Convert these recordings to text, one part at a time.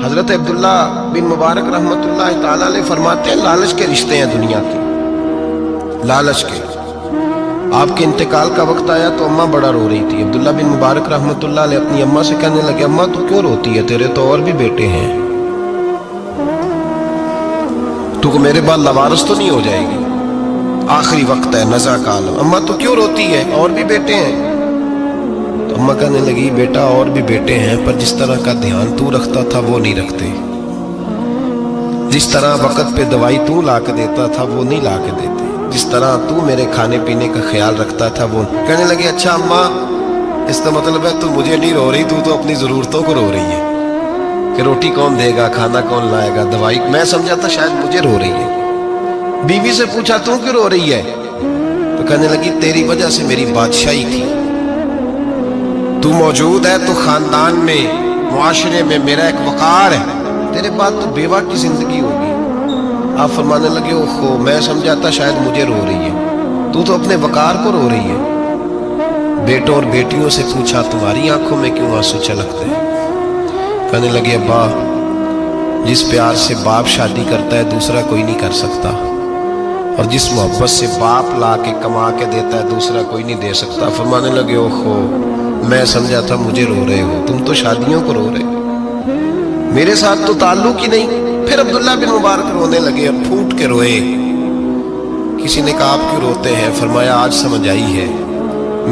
حضرت عبداللہ بن مبارک رحمۃ اللہ تعالی علیہ فرماتے ہیں لالچ کے رشتے ہیں دنیا کے، لالچ کے۔ آپ کے انتقال کا وقت آیا تو اماں بڑا رو رہی تھی۔ عبداللہ بن مبارک رحمۃ اللہ علیہ اپنی اماں سے کہنے لگے اماں تو کیوں روتی ہے، تیرے تو اور بھی بیٹے ہیں، تو کو میرے بعد لوارث تو نہیں ہو جائے گی، آخری وقت ہے، نزع کا عالم، اماں تو کیوں روتی ہے، اور بھی بیٹے ہیں؟ تو اماں کہنے لگی بیٹا اور بھی بیٹے ہیں، پر جس طرح کا دھیان تو رکھتا تھا وہ نہیں رکھتے، جس طرح وقت پہ دوائی تو لا کے دیتا تھا وہ نہیں لا کے دیتے، جس طرح تو میرے کھانے پینے کا خیال رکھتا تھا وہ۔ کہنے لگے اچھا اماں اس کا مطلب ہے تو مجھے نہیں رو رہی، تو اپنی ضرورتوں کو رو رہی ہے کہ روٹی کون دے گا، کھانا کون لائے گا، دوائی، میں سمجھا تھا شاید مجھے رو رہی ہے۔ بیوی سے پوچھا تو کیوں رو رہی ہے، تو کہنے لگی تیری وجہ سے میری بادشاہی تھی، تو موجود ہے تو خاندان میں، معاشرے میں میرا ایک وقار ہے، تیرے بعد تو بیوہ کی زندگی ہوگی۔ آپ فرمانے لگے اوہو میں سمجھا تھا شاید مجھے رو رہی ہے، تو اپنے وقار کو رو رہی ہے۔ بیٹوں اور بیٹیوں سے پوچھا تمہاری آنکھوں میں کیوں آنسو چھلکتے ہیں؟ کہنے لگے ابا جس پیار سے باپ شادی کرتا ہے دوسرا کوئی نہیں کر سکتا، اور جس محبت سے باپ لا کے کما کے دیتا ہے دوسرا کوئی نہیں دے سکتا۔ فرمانے لگے اوہو میں سمجھا تھا مجھے رو رہے ہو، تم تو شادیوں کو رو رہے ہو، میرے ساتھ تو تعلق ہی نہیں۔ پھر عبداللہ بن مبارک رونے لگے اور پھوٹ کے روئے۔ کسی نے کہا آپ کیوں روتے ہیں؟ فرمایا آج سمجھ آئی ہے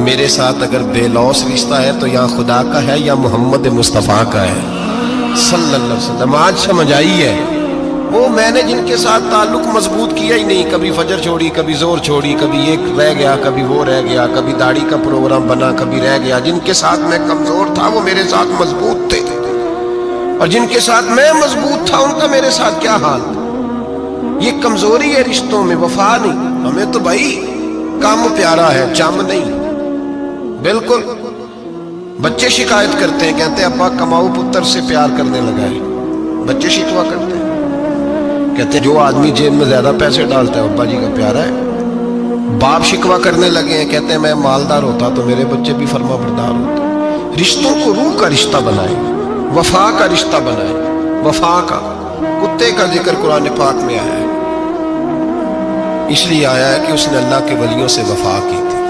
میرے ساتھ اگر بے لوث رشتہ ہے تو یا خدا کا ہے یا محمد مصطفیٰ کا ہے صلی اللہ علیہ وسلم۔ آج سمجھ آئی ہے وہ میں نے جن کے ساتھ تعلق مضبوط کیا ہی نہیں، کبھی فجر چھوڑی، کبھی زور چھوڑی، کبھی ایک رہ گیا، کبھی وہ رہ گیا، کبھی داڑھی کا پروگرام بنا، کبھی رہ گیا، جن کے ساتھ میں کمزور تھا وہ میرے ساتھ مضبوط تھے، اور جن کے ساتھ میں مضبوط تھا ان کا میرے ساتھ کیا حال تھا۔ یہ کمزوری ہے رشتوں میں، وفا نہیں۔ ہمیں تو بھائی کام پیارا ہے، چم نہیں۔ بالکل بچے شکایت کرتے ہیں، کہتے ہیں ابا کماؤ پتر سے پیار کرنے لگا ہے، بچے شکوا کرتے ہیں، کہتے ہیں جو آدمی جیب میں زیادہ پیسے ڈالتا ہے ابا جی کا پیارا ہے۔ باپ شکوا کرنے لگے ہیں، کہتے ہیں میں مالدار ہوتا تو میرے بچے بھی فرما بردار ہوتے۔ رشتوں کو روح کا رشتہ بنائیں، وفا کا رشتہ بنائیں، وفا کا۔ کتے کا ذکر قرآن پاک میں آیا ہے، اس لیے آیا ہے کہ اس نے اللہ کے ولیوں سے وفا کی تھی،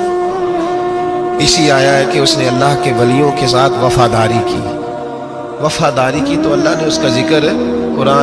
اسی آیا ہے کہ اس نے اللہ کے ولیوں کے ساتھ وفاداری کی، وفاداری کی تو اللہ نے اس کا ذکر قرآن